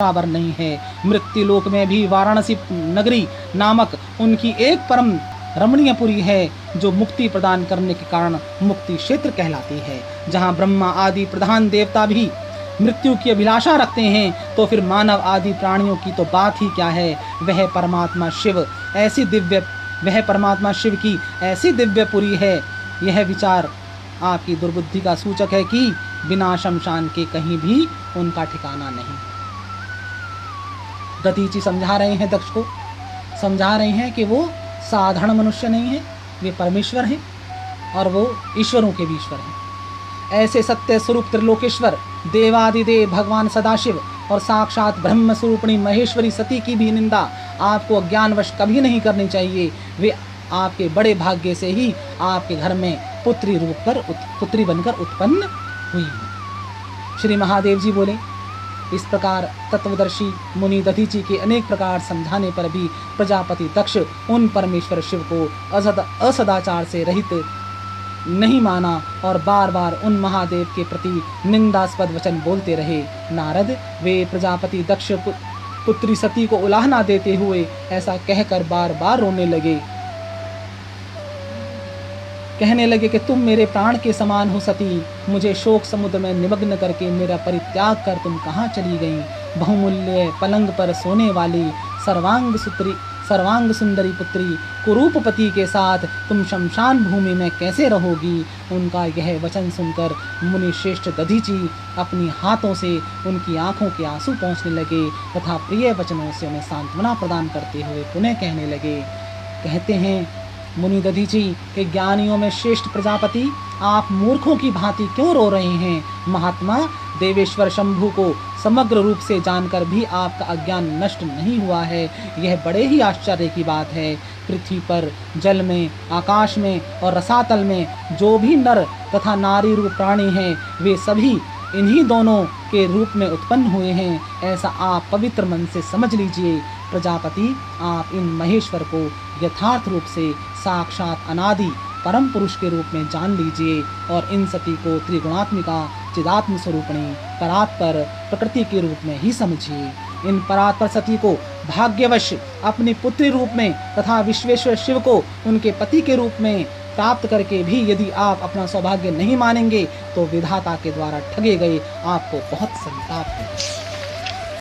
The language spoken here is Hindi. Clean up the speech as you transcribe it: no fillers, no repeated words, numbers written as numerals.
बराबर नहीं है। मृत्यु लोक में भी वाराणसी नगरी नामक उनकी एक परम रमणीय पुरी है, जो मुक्ति प्रदान करने के कारण मुक्ति क्षेत्र कहलाती है। जहाँ ब्रह्मा आदि प्रधान देवता भी मृत्यु की अभिलाषा रखते हैं, तो फिर मानव आदि प्राणियों की तो बात ही क्या है। वह परमात्मा शिव की ऐसी दिव्य पुरी है। यह विचार आपकी दुर्बुद्धि का सूचक है कि बिना शमशान के कहीं भी उनका ठिकाना नहीं। दधीचि समझा रहे हैं दक्ष को, समझा रहे हैं कि वो साधारण मनुष्य नहीं है, वे परमेश्वर हैं और वो ईश्वरों के भी ईश्वर हैं। ऐसे सत्य स्वरूप त्रिलोकेश्वर देवादिदेव भगवान सदाशिव और साक्षात ब्रह्म स्वरूपिणी महेश्वरी सती की भी निंदा आपको अज्ञानवश कभी नहीं करनी चाहिए। वे आपके बड़े भाग्य से ही आपके घर में पुत्री बनकर उत्पन्न हुई हैं। श्री महादेव जी बोले, इस प्रकार तत्वदर्शी मुनि दधीचि के अनेक प्रकार समझाने पर भी प्रजापति दक्ष उन परमेश्वर शिव को असदाचार से रहित नहीं माना और बार बार उन महादेव के प्रति निंदास्पद वचन बोलते रहे। नारद वे प्रजापति दक्ष पुत्री सती को उलाहना देते हुए ऐसा कहकर बार बार रोने लगे। कहने लगे कि तुम मेरे प्राण के समान हो सती, मुझे शोक समुद्र में निमग्न करके मेरा परित्याग कर तुम कहाँ चली गई। बहुमूल्य पलंग पर सोने वाली सर्वांग सुंदरी पुत्री कुरूपपति के साथ तुम शमशान भूमि में कैसे रहोगी। उनका यह वचन सुनकर मुनि श्रेष्ठ दधीचि अपनी हाथों से उनकी आंखों के आंसू पोंछने लगे तथा प्रिय वचनों से उन्हें सांत्वना प्रदान करते हुए पुनः कहने लगे। कहते हैं मुनि दधीचि के ज्ञानियों में श्रेष्ठ प्रजापति, आप मूर्खों की भांति क्यों रो रहे हैं। महात्मा, देवेश्वर शंभु को समग्र रूप से जानकर भी आपका अज्ञान नष्ट नहीं हुआ है। यह बड़े ही आश्चर्य की बात है। पृथ्वी पर, जल में, आकाश में और रसातल में जो भी नर तथा नारी रूप प्राणी हैं, वे सभी इन्हीं दोनों के रूप में उत्पन्न हुए हैं। ऐसा आप पवित्र मन से समझ लीजिए। प्रजापति, आप इन महेश्वर को यथार्थ रूप से साक्षात अनादि परम पुरुष के रूप में जान लीजिए और इन सती को त्रिगुणात्मिका चिदात्म स्वरूपिणी परात्पर प्रकृति के रूप में ही समझिए। इन परात्पर सती को भाग्यवश अपनी पुत्री रूप में तथा विश्वेश्वर शिव को उनके पति के रूप में प्राप्त करके भी यदि आप अपना सौभाग्य नहीं मानेंगे तो विधाता के द्वारा ठगे गए आपको बहुत संताप है।